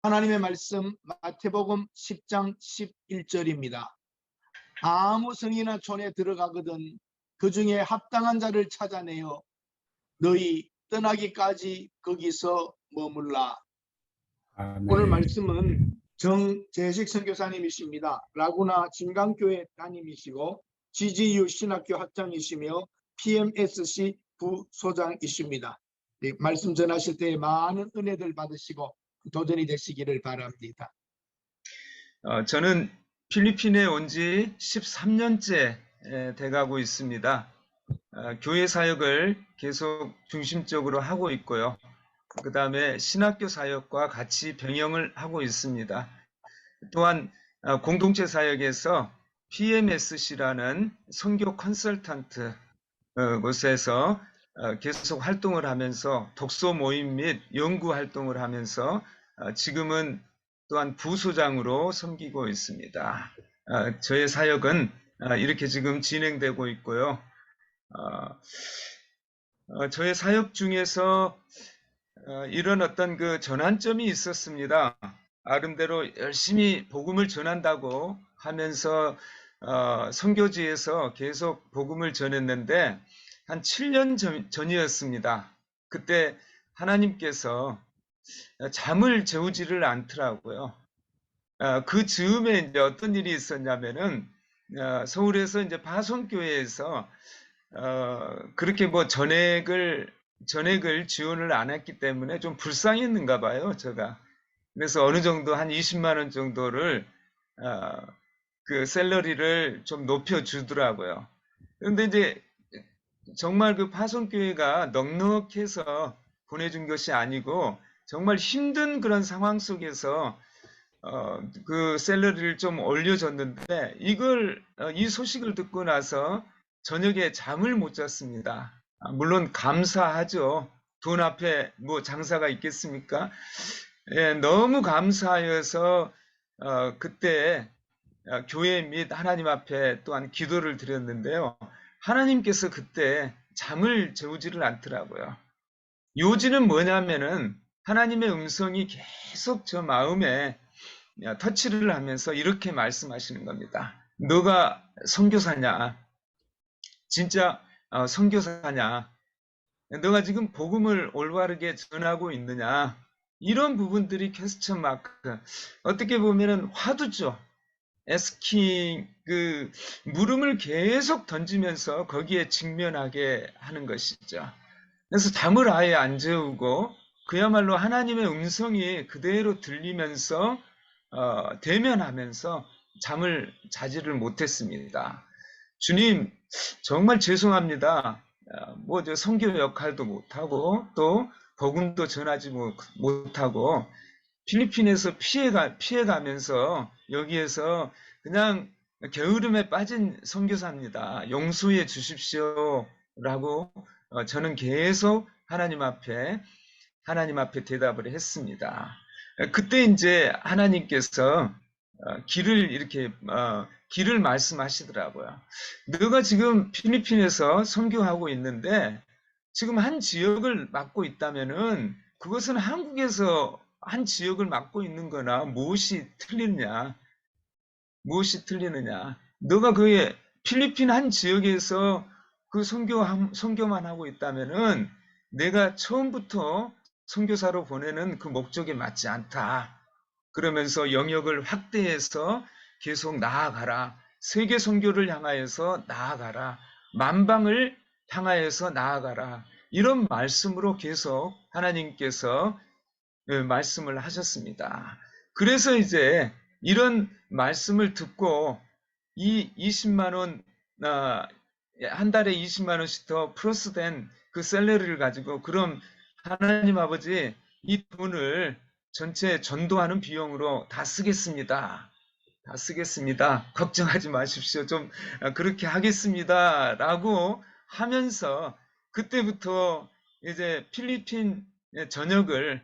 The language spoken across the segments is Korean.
하나님의 말씀 마태복음 10장 11절입니다. 아무 성이나 촌에 들어가거든 그 중에 합당한 자를 찾아내어 너희 떠나기까지 거기서 머물라. 아멘. 오늘 말씀은 정재식 선교사님이십니다. 라구나 진강교회 담임이시고 GGU 신학교 학장이시며 PMSC 부소장이십니다. 말씀 전하실 때 많은 은혜들 받으시고 도전이 되시기를 바랍니다. 저는 필리핀에 온 지 13년째 돼가고 있습니다. 교회 사역을 계속 중심적으로 하고 있고요. 그 다음에 신학교 사역과 같이 병행을 하고 있습니다. 또한 공동체 사역에서 PMSC라는 선교 컨설턴트 곳에서 계속 활동을 하면서 독서 모임 및 연구 활동을 하면서 지금은 또한 부소장으로 섬기고 있습니다. 저의 사역은 이렇게 지금 진행되고 있고요. 저의 사역 중에서 이런 어떤 그 전환점이 있었습니다. 나름대로 열심히 복음을 전한다고 하면서 선교지에서 계속 복음을 전했는데 한 7년 전이었습니다. 그때 하나님께서 잠을 재우지를 않더라고요. 그 즈음에 이제 어떤 일이 있었냐면은 서울에서 이제 파송교회에서 그렇게 뭐 전액을 지원을 안 했기 때문에 좀 불쌍했는가 봐요, 제가. 그래서 어느 정도 한 20만 원 정도를 그 샐러리를 좀 높여주더라고요. 그런데 이제 정말 그 파송교회가 넉넉해서 보내준 것이 아니고 정말 힘든 그런 상황 속에서 그 샐러리를 좀 올려줬는데 이 소식을 듣고 나서 저녁에 잠을 못 잤습니다. 물론 감사하죠. 돈 앞에 뭐 장사가 있겠습니까? 예, 너무 감사하여서 그때 교회 및 하나님 앞에 또한 기도를 드렸는데요. 하나님께서 그때 잠을 재우지를 않더라고요. 요지는 뭐냐면은 하나님의 음성이 계속 저 마음에 터치를 하면서 이렇게 말씀하시는 겁니다. 너가 선교사냐? 진짜 선교사냐? 너가 지금 복음을 올바르게 전하고 있느냐? 이런 부분들이 퀘스천 마크. 어떻게 보면은 화두죠. 에스킹 그 물음을 계속 던지면서 거기에 직면하게 하는 것이죠. 그래서 잠을 아예 안 재우고 그야말로 하나님의 음성이 그대로 들리면서 대면하면서 잠을 자지를 못했습니다. 주님 정말 죄송합니다. 뭐 저 선교 역할도 못하고 또 복음도 전하지 못하고 필리핀에서 피해가면서 여기에서 그냥 게으름에 빠진 선교사입니다. 용서해 주십시오라고 저는 계속 하나님 앞에 대답을 했습니다. 그때 이제 하나님께서 길을 말씀하시더라고요. 너가 지금 필리핀에서 선교하고 있는데 지금 한 지역을 맡고 있다면은 그것은 한국에서 한 지역을 맡고 있는 거나 무엇이 틀리느냐? 너가 그 필리핀 한 지역에서 그 선교만 하고 있다면은 내가 처음부터 선교사로 보내는 그 목적에 맞지 않다. 그러면서 영역을 확대해서 계속 나아가라. 세계 선교를 향하여서 나아가라. 만방을 향하여서 나아가라. 이런 말씀으로 계속 하나님께서 말씀을 하셨습니다. 그래서 이제 이런 말씀을 듣고 이 20만 원, 한 달에 20만 원씩 더 플러스된 그 샐러리를 가지고 그럼 하나님 아버지 이 돈을 전체 전도하는 비용으로 다 쓰겠습니다. 걱정하지 마십시오. 좀 그렇게 하겠습니다. 라고 하면서 그때부터 이제 필리핀 전역을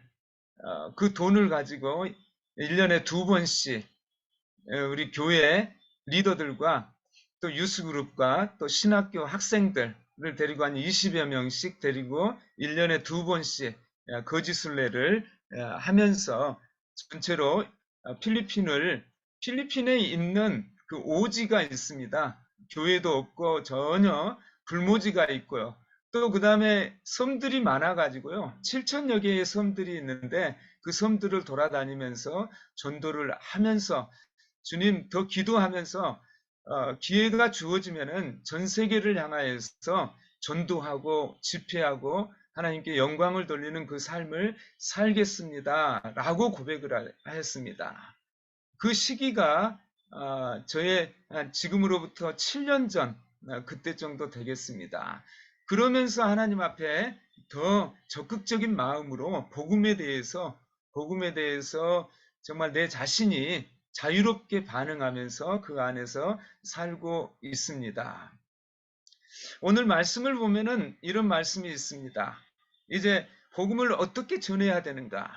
그 돈을 가지고 1년에 2번씩 우리 교회 리더들과 또 유스그룹과 또 신학교 학생들을 데리고 한 20여 명씩 데리고 1년에 2번씩 거지순례를 하면서 전체로 필리핀에 있는 그 오지가 있습니다. 교회도 없고 전혀 불모지가 있고요. 또 그 다음에 섬들이 많아가지고요. 7천여 개의 섬들이 있는데 그 섬들을 돌아다니면서 전도를 하면서 주님 더 기도하면서 기회가 주어지면은 전 세계를 향하여서 전도하고 집회하고 하나님께 영광을 돌리는 그 삶을 살겠습니다. 라고 고백을 하였습니다. 그 시기가 저의 지금으로부터 7년 전 그때 정도 되겠습니다. 그러면서 하나님 앞에 더 적극적인 마음으로 복음에 대해서 정말 내 자신이 자유롭게 반응하면서 그 안에서 살고 있습니다. 오늘 말씀을 보면은 이런 말씀이 있습니다. 이제 복음을 어떻게 전해야 되는가?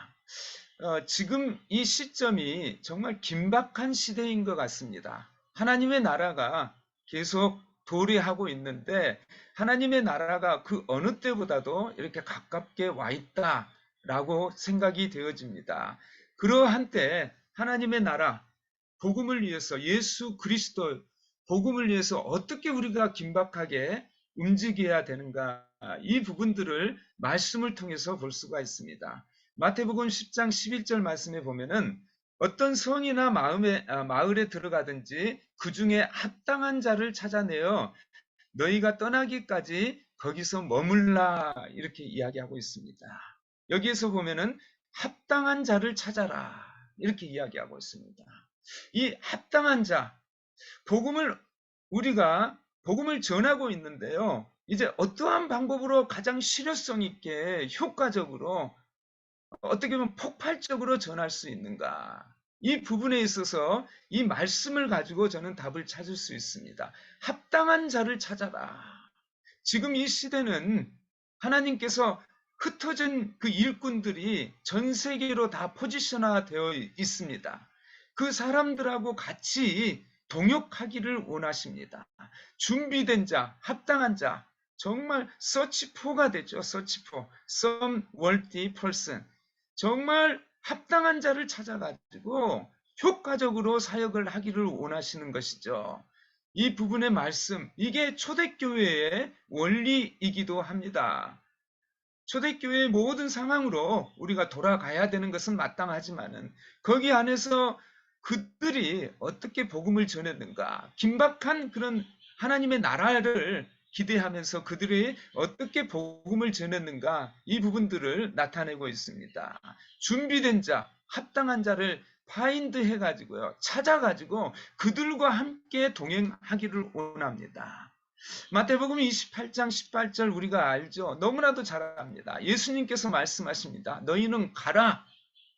지금 이 시점이 정말 긴박한 시대인 것 같습니다. 하나님의 나라가 계속 도래하고 있는데 하나님의 나라가 그 어느 때보다도 이렇게 가깝게 와 있다라고 생각이 되어집니다. 그러한 때 하나님의 나라, 복음을 위해서 예수 그리스도 복음을 위해서 어떻게 우리가 긴박하게 움직여야 되는가 이 부분들을 말씀을 통해서 볼 수가 있습니다. 마태복음 10장 11절 말씀에 보면은 어떤 성이나 마을에 들어가든지 그 중에 합당한 자를 찾아내어 너희가 떠나기까지 거기서 머물라 이렇게 이야기하고 있습니다. 여기에서 보면은 합당한 자를 찾아라 이렇게 이야기하고 있습니다. 이 합당한 자, 우리가 복음을 전하고 있는데요. 이제 어떠한 방법으로 가장 실효성 있게 효과적으로 어떻게 보면 폭발적으로 전할 수 있는가? 이 부분에 있어서 이 말씀을 가지고 저는 답을 찾을 수 있습니다. 합당한 자를 찾아라. 지금 이 시대는 하나님께서 흩어진 그 일꾼들이 전 세계로 다 포지션화되어 있습니다. 그 사람들하고 같이 동역하기를 원하십니다. 준비된 자, 합당한 자, 정말 서치포가 되죠. 서치포, some worthy person. 정말 합당한 자를 찾아가지고 효과적으로 사역을 하기를 원하시는 것이죠. 이 부분의 말씀, 이게 초대교회의 원리이기도 합니다. 초대교회의 모든 상황으로 우리가 돌아가야 되는 것은 마땅하지만은 거기 안에서 그들이 어떻게 복음을 전했는가, 긴박한 그런 하나님의 나라를 기대하면서 그들이 어떻게 복음을 전했는가 이 부분들을 나타내고 있습니다. 준비된 자, 합당한 자를 파인드 해가지고요, 찾아가지고 그들과 함께 동행하기를 원합니다. 마태복음 28장 18절 우리가 알죠? 너무나도 잘 압니다. 예수님께서 말씀하십니다. 너희는 가라.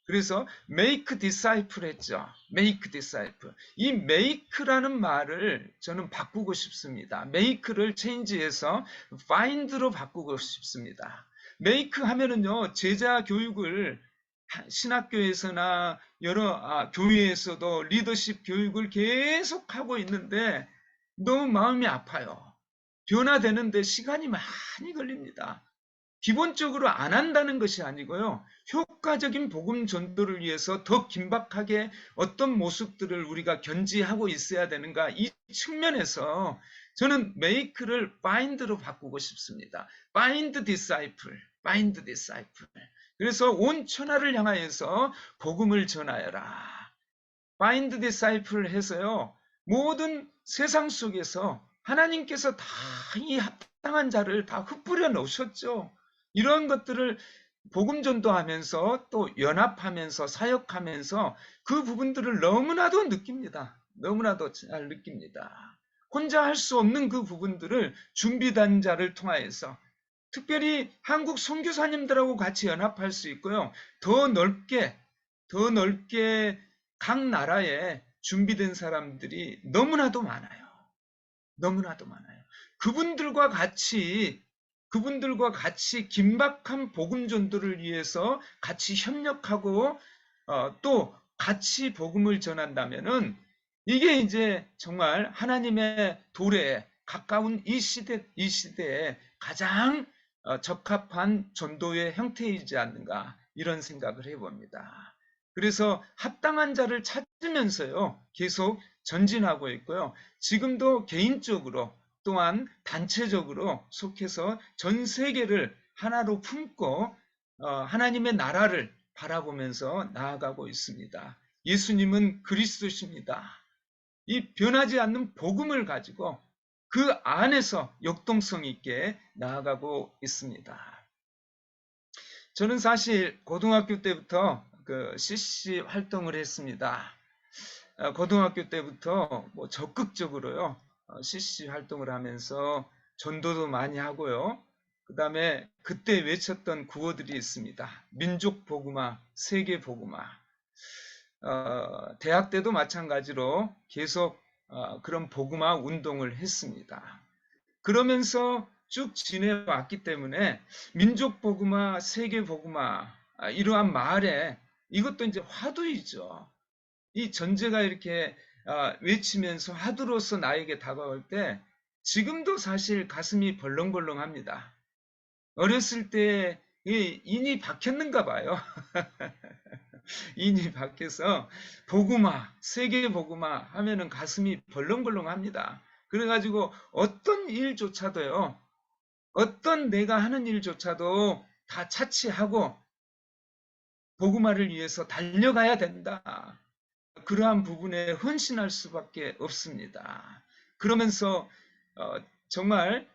그래서 make disciple 했죠. make disciple. 이 make라는 말을 저는 바꾸고 싶습니다. make를 change해서 find로 바꾸고 싶습니다. make 하면은요, 제자 교육을 신학교에서나 여러 교회에서도 리더십 교육을 계속하고 있는데 너무 마음이 아파요. 변화되는데 시간이 많이 걸립니다. 기본적으로 안 한다는 것이 아니고요. 효과적인 복음 전도를 위해서 더 긴박하게 어떤 모습들을 우리가 견지하고 있어야 되는가 이 측면에서 저는 make를 find로 바꾸고 싶습니다. find disciple, find disciple. 그래서 온 천하를 향하여서 복음을 전하여라. find disciple 해서요. 모든 세상 속에서 하나님께서 다 이 합당한 자를 다 흩뿌려 놓으셨죠. 이런 것들을 복음 전도하면서 또 연합하면서 사역하면서 그 부분들을 너무나도 느낍니다. 너무나도 잘 느낍니다. 혼자 할 수 없는 그 부분들을 준비된 자를 통하여서 특별히 한국 선교사님들하고 같이 연합할 수 있고요. 더 넓게 각 나라에 준비된 사람들이 너무나도 많아요. 너무나도 많아요. 그분들과 같이 긴박한 복음 전도를 위해서 같이 협력하고 또 같이 복음을 전한다면은 이게 이제 정말 하나님의 도래에 가까운 이 시대에 가장 적합한 전도의 형태이지 않는가 이런 생각을 해봅니다. 그래서 합당한 자를 찾으면서요, 계속 전진하고 있고요. 지금도 개인적으로 또한 단체적으로 속해서 전 세계를 하나로 품고 하나님의 나라를 바라보면서 나아가고 있습니다. 예수님은 그리스도십니다. 이 변하지 않는 복음을 가지고 그 안에서 역동성 있게 나아가고 있습니다. 저는 사실 고등학교 때부터 그 CC 활동을 했습니다. 고등학교 때부터 뭐 적극적으로요, CC 활동을 하면서 전도도 많이 하고요. 그 다음에 그때 외쳤던 구호들이 있습니다. 민족 복음화, 세계 복음화. 대학 때도 마찬가지로 계속 그런 복음화 운동을 했습니다. 그러면서 쭉 지내왔기 때문에 민족 복음화, 세계 복음화 이러한 말에 이것도 이제 화두이죠. 이 전제가 이렇게 외치면서 화두로서 나에게 다가올 때 지금도 사실 가슴이 벌렁벌렁합니다. 어렸을 때 인이 박혔는가 봐요. 인이 박혀서 복음화, 세계 복음화 하면은 가슴이 벌렁벌렁합니다. 그래가지고 어떤 일조차도요, 어떤 내가 하는 일조차도 다 차치하고 복음화를 위해서 달려가야 된다. 그러한 부분에 헌신할 수밖에 없습니다. 그러면서 정말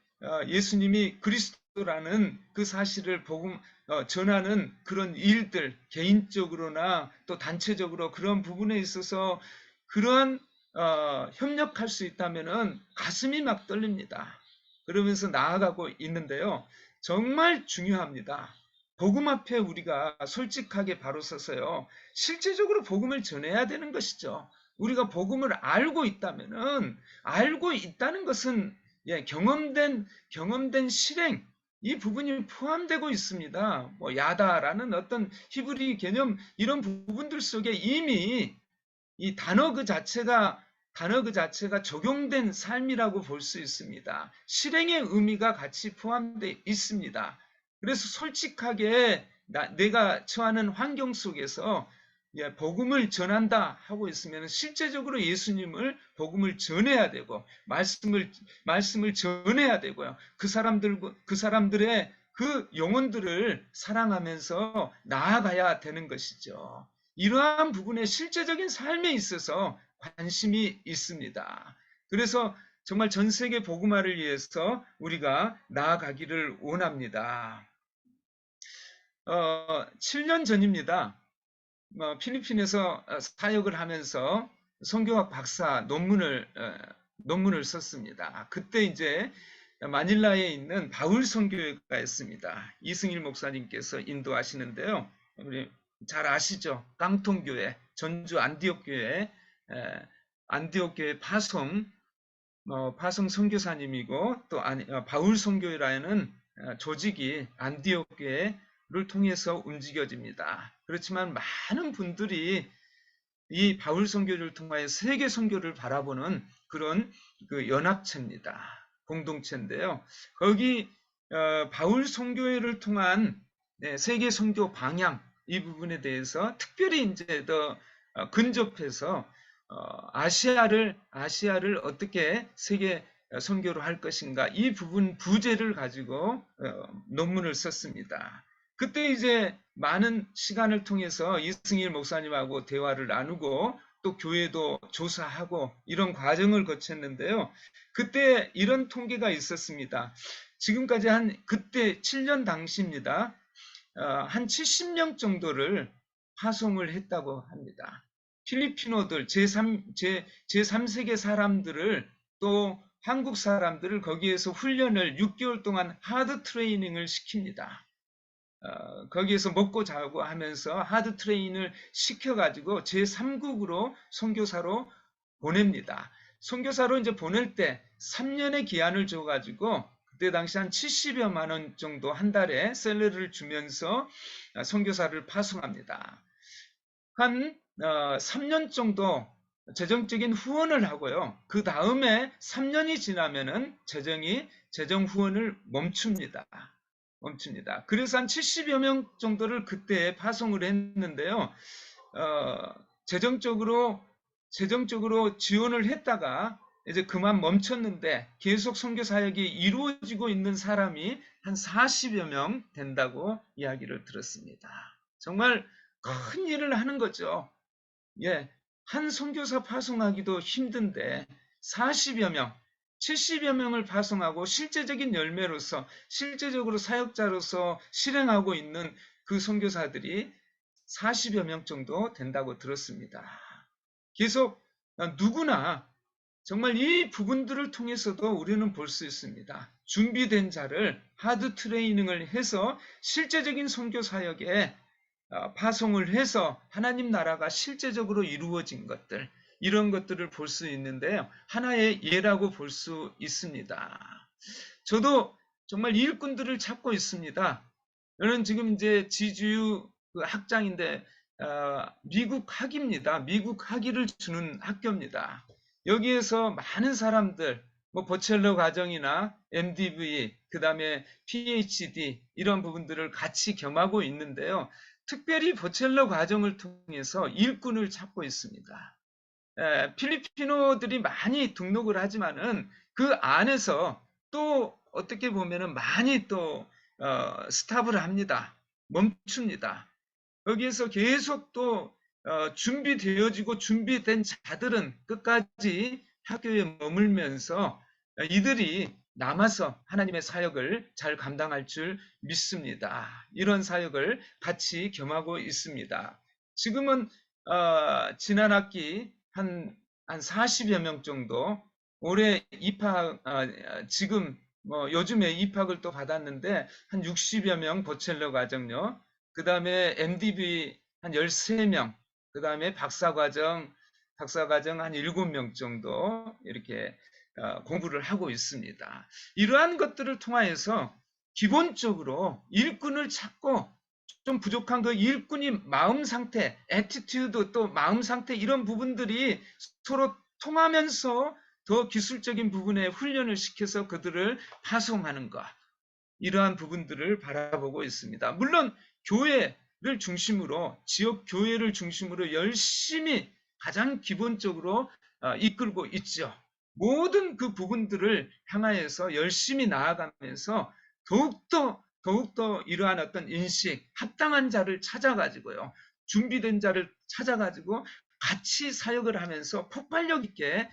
예수님이 그리스도라는 그 사실을 전하는 그런 일들, 개인적으로나 또 단체적으로 그런 부분에 있어서 그러한 협력할 수 있다면은 가슴이 막 떨립니다. 그러면서 나아가고 있는데요. 정말 중요합니다. 복음 앞에 우리가 솔직하게 바로 서서요, 실제적으로 복음을 전해야 되는 것이죠. 우리가 복음을 알고 있다면은, 알고 있다는 것은 경험된 실행, 이 부분이 포함되고 있습니다. 뭐 야다라는 어떤 히브리 개념, 이런 부분들 속에 이미 이 단어 그 자체가 적용된 삶이라고 볼 수 있습니다. 실행의 의미가 같이 포함되어 있습니다. 그래서 솔직하게 내가 처하는 환경 속에서 복음을 전한다 하고 있으면 실제적으로 예수님을 복음을 전해야 되고 말씀을 전해야 되고요. 그 사람들의 그 영혼들을 사랑하면서 나아가야 되는 것이죠. 이러한 부분에 실제적인 삶에 있어서 관심이 있습니다. 그래서 정말 전 세계 복음화를 위해서 우리가 나아가기를 원합니다. 7년 전입니다. 필리핀에서 사역을 하면서 선교학 박사 논문을 썼습니다. 그때 이제 마닐라에 있는 바울 선교회가 있습니다. 이승일 목사님께서 인도하시는데요. 우리 잘 아시죠? 깡통교회, 전주 안디옥교회, 안디옥교회 파송 선교사님이고 또 바울 선교회라는 조직이 안디옥교회를 통해서 움직여집니다. 그렇지만 많은 분들이 이 바울 선교를 통하여 세계 선교를 바라보는 그런 그 연합체입니다. 공동체인데요. 거기 바울 선교회를 통한 세계 선교 방향 이 부분에 대해서 특별히 이제 더 근접해서 아시아를 어떻게 세계 선교로 할 것인가 이 부분 부제를 가지고 논문을 썼습니다. 그때 이제 많은 시간을 통해서 이승일 목사님하고 대화를 나누고 또 교회도 조사하고 이런 과정을 거쳤는데요. 그때 이런 통계가 있었습니다. 지금까지 그때 7년 당시입니다. 한 70명 정도를 파송을 했다고 합니다. 필리핀어들, 제3세계 사람들을 또 한국 사람들을 거기에서 훈련을 6개월 동안 하드 트레이닝을 시킵니다. 거기에서 먹고 자고 하면서 하드 트레이닝을 시켜가지고 제3국으로 선교사로 보냅니다. 선교사로 이제 보낼 때 3년의 기한을 줘가지고 그때 당시 한 70여만 원 정도 한 달에 셀러리를 주면서 선교사를 파송합니다. 한 3년 정도 재정적인 후원을 하고요. 그 다음에 3년이 지나면은 재정 후원을 멈춥니다. 그래서 한 70여 명 정도를 그때 파송을 했는데요. 재정적으로 지원을 했다가 이제 그만 멈췄는데 계속 선교 사역이 이루어지고 있는 사람이 한 40여 명 된다고 이야기를 들었습니다. 정말 큰 일을 하는 거죠. 예, 한 선교사 파송하기도 힘든데 40여 명, 70여 명을 파송하고 실제적인 열매로서 실제적으로 사역자로서 실행하고 있는 그 선교사들이 40여 명 정도 된다고 들었습니다. 계속 누구나 정말 이 부분들을 통해서도 우리는 볼 수 있습니다. 준비된 자를 하드 트레이닝을 해서 실제적인 선교 사역에 파송을 해서 하나님 나라가 실제적으로 이루어진 것들, 이런 것들을 볼 수 있는데요. 하나의 예라고 볼 수 있습니다. 저도 정말 일꾼들을 찾고 있습니다. 저는 지금 이제 지주유 학장인데 미국 학위입니다. 미국 학위를 주는 학교입니다. 여기에서 많은 사람들, 뭐 버첼러 과정이나 MDV, 그 다음에 PhD 이런 부분들을 같이 겸하고 있는데요. 특별히 버첼러 과정을 통해서 일꾼을 찾고 있습니다. 필리피노들이 많이 등록을 하지만은 그 안에서 또 어떻게 보면은 많이 또 스탑을 합니다. 멈춥니다. 여기에서 계속 또 준비되어지고 준비된 자들은 끝까지 학교에 머물면서 이들이 남아서 하나님의 사역을 잘 감당할 줄 믿습니다. 이런 사역을 같이 겸하고 있습니다. 지금은 지난 학기 한 40여 명 정도, 올해 입학, 지금 뭐 요즘에 입학을 또 받았는데 한 60여 명 버첼러 과정요. 그 다음에 MDB 한 13명, 그 다음에 박사과정 한 7명 정도 이렇게 공부를 하고 있습니다. 이러한 것들을 통하여서 기본적으로 일꾼을 찾고 좀 부족한 그 일꾼이 마음 상태, 애티튜드 또 마음 상태 이런 부분들이 서로 통하면서 더 기술적인 부분에 훈련을 시켜서 그들을 파송하는 것. 이러한 부분들을 바라보고 있습니다. 물론 교회를 중심으로 지역 교회를 중심으로 열심히 가장 기본적으로 이끌고 있죠. 모든 그 부분들을 향하여서 열심히 나아가면서 더욱더 이러한 어떤 인식, 합당한 자를 찾아가지고요. 준비된 자를 찾아가지고 같이 사역을 하면서 폭발력 있게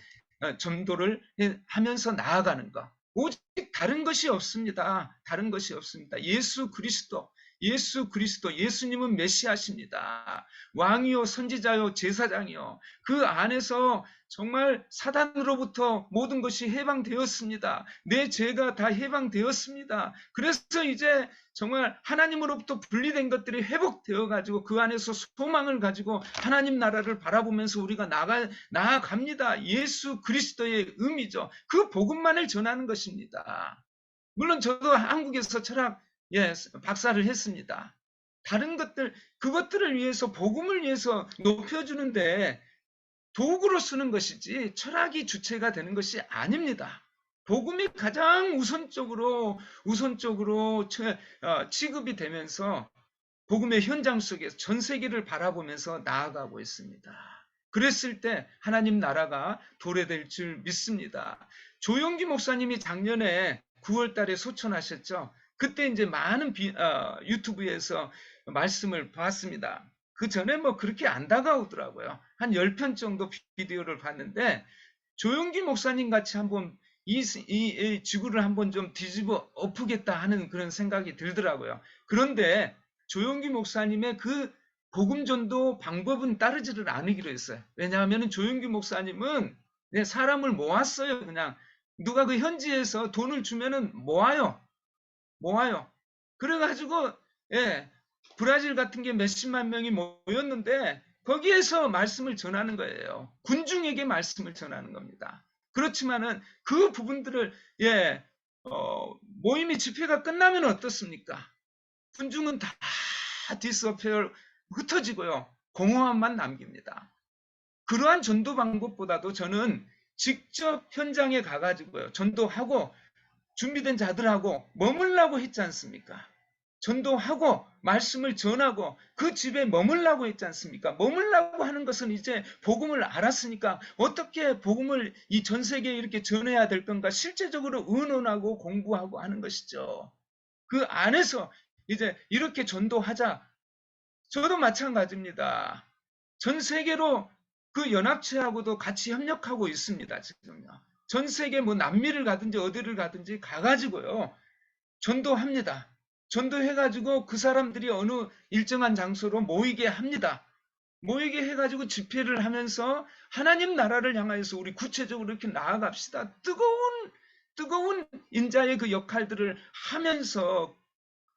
전도를 하면서 나아가는 것. 오직 다른 것이 없습니다. 다른 것이 없습니다. 예수 그리스도, 예수님은 메시아십니다. 왕이요, 선지자요, 제사장이요. 그 안에서 정말 사단으로부터 모든 것이 해방되었습니다. 내 죄가 다 해방되었습니다. 그래서 이제 정말 하나님으로부터 분리된 것들이 회복되어 가지고 그 안에서 소망을 가지고 하나님 나라를 바라보면서 우리가 나아갑니다. 예수 그리스도의 의미죠. 그 복음만을 전하는 것입니다. 물론 저도 한국에서 철학 박사를 했습니다. 다른 것들, 그것들을 위해서 복음을 위해서 높여주는데 도구로 쓰는 것이지 철학이 주체가 되는 것이 아닙니다. 복음이 가장 우선적으로 취급이 되면서 복음의 현장 속에서 전 세계를 바라보면서 나아가고 있습니다. 그랬을 때 하나님 나라가 도래될 줄 믿습니다. 조영기 목사님이 작년에 9월 달에 소천하셨죠. 그때 이제 많은 유튜브에서 말씀을 봤습니다. 그 전에 뭐 그렇게 안 다가오더라고요. 한 10편 정도 비디오를 봤는데 조영기 목사님 같이 한번 이 지구를 한번 좀 뒤집어 엎으겠다 하는 그런 생각이 들더라고요. 그런데 조영기 목사님의 그 복음전도 방법은 따르지를 않으기로 했어요. 왜냐하면 조영기 목사님은 사람을 모았어요. 그냥 누가 그 현지에서 돈을 주면은 모아요. 그래가지고 브라질 같은 게 몇십만 명이 모였는데 거기에서 말씀을 전하는 거예요. 군중에게 말씀을 전하는 겁니다. 그렇지만은 그 부분들을 모임이 집회가 끝나면 어떻습니까? 군중은 다 디스어페어 흩어지고요. 공허함만 남깁니다. 그러한 전도 방법보다도 저는 직접 현장에 가가지고요. 전도하고 준비된 자들하고 머물라고 했지 않습니까? 전도하고 말씀을 전하고 그 집에 머물라고 했지 않습니까? 머물라고 하는 것은 이제 복음을 알았으니까 어떻게 복음을 이 전 세계에 이렇게 전해야 될 건가 실제적으로 의논하고 공부하고 하는 것이죠. 그 안에서 이제 이렇게 전도하자. 저도 마찬가지입니다. 전 세계로 그 연합체하고도 같이 협력하고 있습니다. 지금요. 전 세계 뭐 남미를 가든지 어디를 가든지 가가지고요. 전도합니다. 전도해가지고 그 사람들이 어느 일정한 장소로 모이게 합니다. 모이게 해가지고 집회를 하면서 하나님 나라를 향하여서 우리 구체적으로 이렇게 나아갑시다. 뜨거운 인자의 그 역할들을 하면서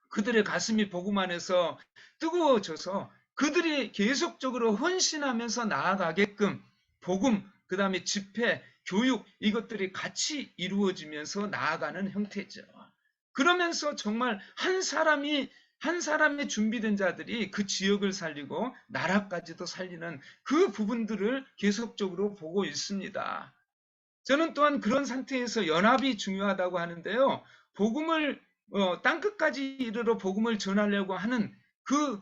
그들의 가슴이 복음 안에서 뜨거워져서 그들이 계속적으로 헌신하면서 나아가게끔 복음, 그 다음에 집회, 교육 이것들이 같이 이루어지면서 나아가는 형태죠. 그러면서 정말 한 사람의 준비된 자들이 그 지역을 살리고 나라까지도 살리는 그 부분들을 계속적으로 보고 있습니다. 저는 또한 그런 상태에서 연합이 중요하다고 하는데요. 복음을 땅끝까지 이르러 복음을 전하려고 하는 그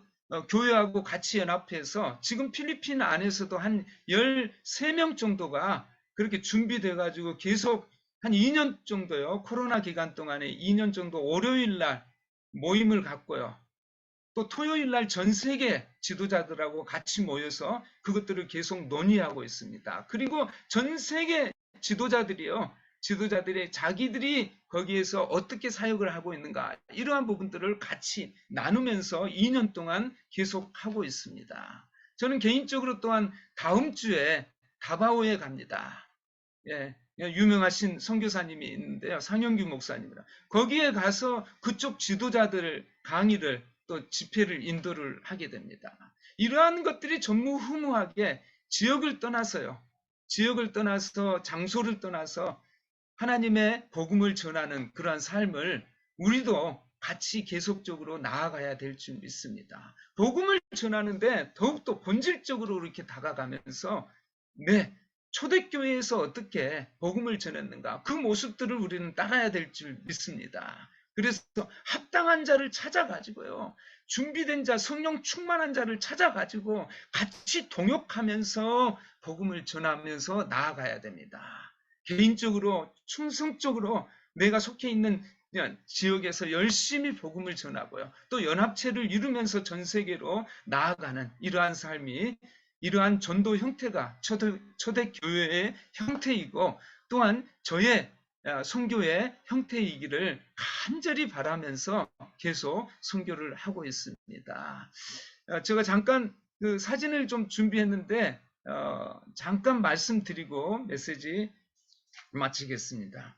교회하고 같이 연합해서 지금 필리핀 안에서도 한 13명 정도가 그렇게 준비돼 가지고 계속 한 2년 정도요. 코로나 기간 동안에 2년 정도 월요일 날 모임을 갖고요. 또 토요일 날 전 세계 지도자들하고 같이 모여서 그것들을 계속 논의하고 있습니다. 그리고 전 세계 지도자들이 자기들이 거기에서 어떻게 사역을 하고 있는가 이러한 부분들을 같이 나누면서 2년 동안 계속 하고 있습니다. 저는 개인적으로 또한 다음 주에 다바오에 갑니다. 예, 유명하신 선교사님이 있는데요. 상영규 목사님이라. 거기에 가서 그쪽 지도자들 강의를 또 집회를 인도를 하게 됩니다. 이러한 것들이 전무후무하게 지역을 떠나서요. 지역을 떠나서 장소를 떠나서 하나님의 복음을 전하는 그러한 삶을 우리도 같이 계속적으로 나아가야 될 줄 믿습니다. 복음을 전하는데 더욱더 본질적으로 이렇게 다가가면서 초대교회에서 어떻게 복음을 전했는가 그 모습들을 우리는 따라야 될 줄 믿습니다. 그래서 합당한 자를 찾아가지고요. 준비된 자, 성령 충만한 자를 찾아가지고 같이 동역하면서 복음을 전하면서 나아가야 됩니다. 개인적으로 충성적으로 내가 속해 있는 지역에서 열심히 복음을 전하고요. 또 연합체를 이루면서 전 세계로 나아가는 이러한 삶이 이러한 전도 형태가 초대교회의 형태이고 또한 저의 선교의 형태이기를 간절히 바라면서 계속 선교를 하고 있습니다. 제가 잠깐 그 사진을 좀 준비했는데 잠깐 말씀드리고 메시지 마치겠습니다.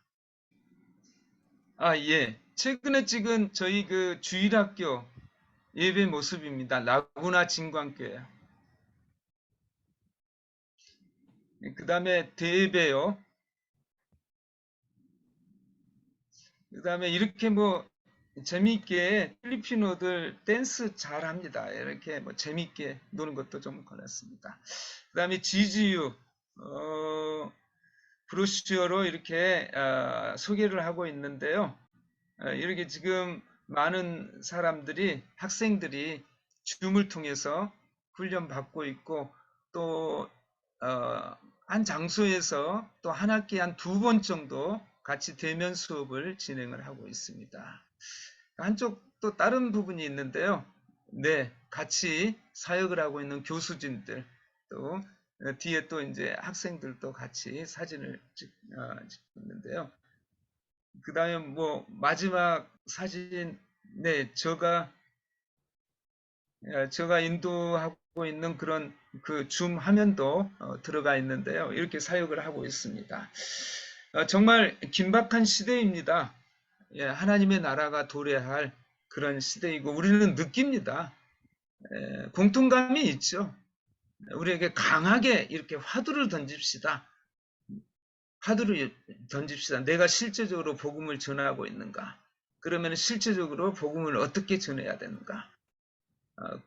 예. 최근에 찍은 저희 그 주일학교 예배 모습입니다. 라구나 진광교회. 그 다음에 대예배요. 그 다음에 이렇게 뭐 재미있게 필리핀어들 댄스 잘 합니다. 이렇게 뭐 재미있게 노는 것도 좀 골랐습니다. 그 다음에 지지유, 브로슈어로 이렇게 소개를 하고 있는데요. 이렇게 지금 많은 사람들이, 학생들이 줌을 통해서 훈련 받고 있고 또 한 장소에서 또 한 학기에 한 2번 정도 같이 대면 수업을 진행을 하고 있습니다. 한쪽 또 다른 부분이 있는데요. 같이 사역을 하고 있는 교수진들 또 뒤에 또 이제 학생들도 같이 사진을 찍는데요. 그 다음에 뭐 마지막 사진, 제가 인도하고 있는 그런 그 줌 화면도 들어가 있는데요. 이렇게 사역을 하고 있습니다. 정말 긴박한 시대입니다. 하나님의 나라가 도래할 그런 시대이고 우리는 느낍니다. 공통감이 있죠. 우리에게 강하게 이렇게 화두를 던집시다. 내가 실제적으로 복음을 전하고 있는가? 그러면 실제적으로 복음을 어떻게 전해야 되는가?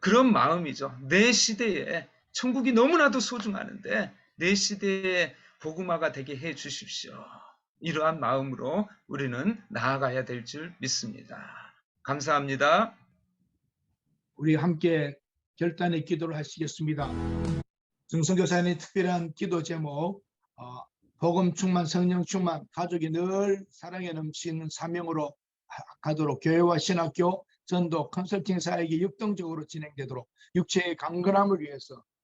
그런 마음이죠. 내 시대에 천국이 너무나도 소중하는데 내 시대에 복음화가 되게 해 주십시오. 이러한 마음으로 우리는 나아가야 될 줄 믿습니다. 감사합니다. 우리 함께 결단의 기도를 하시겠습니다. 정선교사님의 특별한 기도 제목, 복음 충만, 성령 충만, 가족이 늘 사랑에 넘치는 사명으로 가도록, 교회와 신학교, 전도, 컨설팅 사역이 역동적으로 진행되도록, 육체의 강건함을 위해서